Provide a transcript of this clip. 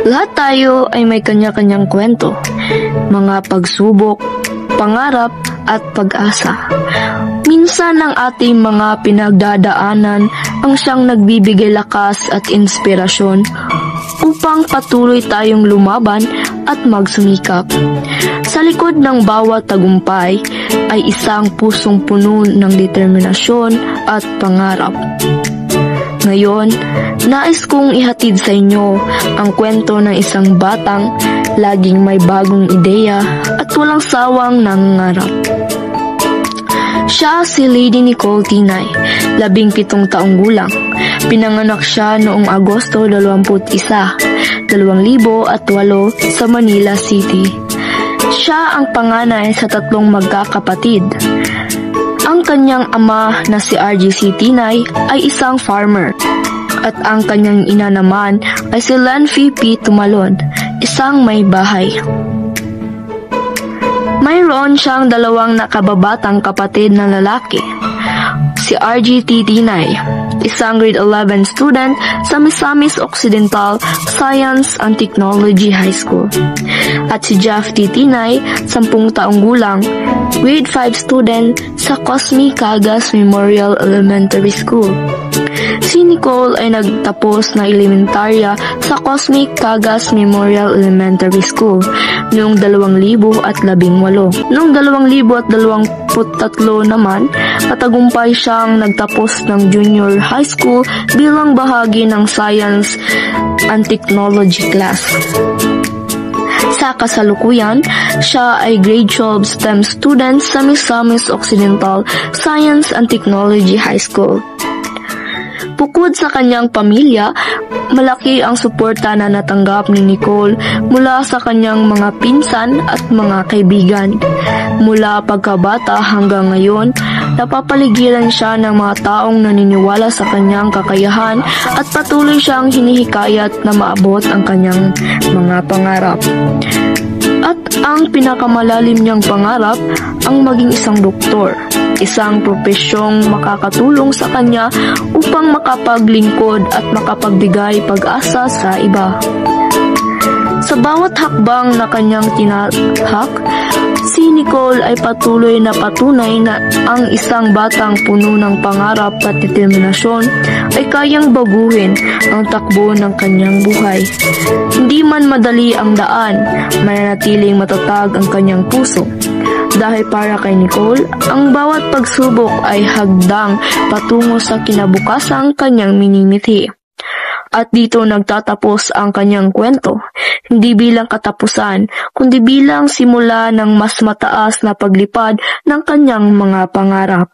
Lahat tayo ay may kanya-kanyang kwento, mga pagsubok, pangarap at pag-asa. Minsan ang ating mga pinagdadaanan ang siyang nagbibigay lakas at inspirasyon upang patuloy tayong lumaban at magsumikap. Sa likod ng bawat tagumpay ay isang pusong puno ng determinasyon at pangarap. Ngayon, nais kong ihatid sa inyo ang kwento ng isang batang laging may bagong ideya at walang sawang nangangarap. Siya si Lady Nicole Tinay, 17 taong gulang. Pinanganak siya noong Agosto 21, 2008 sa Manila City. Siya ang panganay sa 3 magkakapatid. Ang kanyang ama na si RGC Tinay ay isang farmer at ang kanyang ina naman ay si Lanfy P. Tumalon, isang may bahay. Mayroon siyang 2 nakababatang kapatid na lalaki, si RGT Tinay, isang grade 11 student sa Misamis Occidental Science and Technology High School, at si Jeff T. Tinay, 10 taong gulang, grade 5 student sa Cosme Cagas Memorial Elementary School. Si Nicole ay nagtapos na elementarya sa Cosme Cagas Memorial Elementary School noong 2018. Noong 2023 naman, matagumpay siyang nagtapos ng junior high school bilang bahagi ng Science and Technology class. Sa kasalukuyan, siya ay grade 12 STEM student sa Misamis Occidental Science and Technology High School. Bukod sa kanyang pamilya, malaki ang suporta na natanggap ni Nicole mula sa kanyang mga pinsan at mga kaibigan. Mula pagkabata hanggang ngayon, napapaligiran siya ng mga taong naniniwala sa kanyang kakayahan at patuloy siyang hinihikayat na maabot ang kanyang mga pangarap. At ang pinakamalalim niyang pangarap ang maging isang doktor, isang propesyong makakatulong sa kanya upang makapaglingkod at makapagbigay pag-asa sa iba. Sa bawat hakbang na kanyang tinahak, si Nicole ay patuloy na patunay na ang isang batang puno ng pangarap at determinasyon ay kayang baguhin ang takbo ng kanyang buhay. Hindi man madali ang daan, mananatiling matatag ang kanyang puso. Dahil para kay Nicole, ang bawat pagsubok ay hagdang patungo sa kinabukasang kanyang minimithi. At dito nagtatapos ang kanyang kwento, hindi bilang katapusan, kundi bilang simula ng mas mataas na paglipad ng kanyang mga pangarap.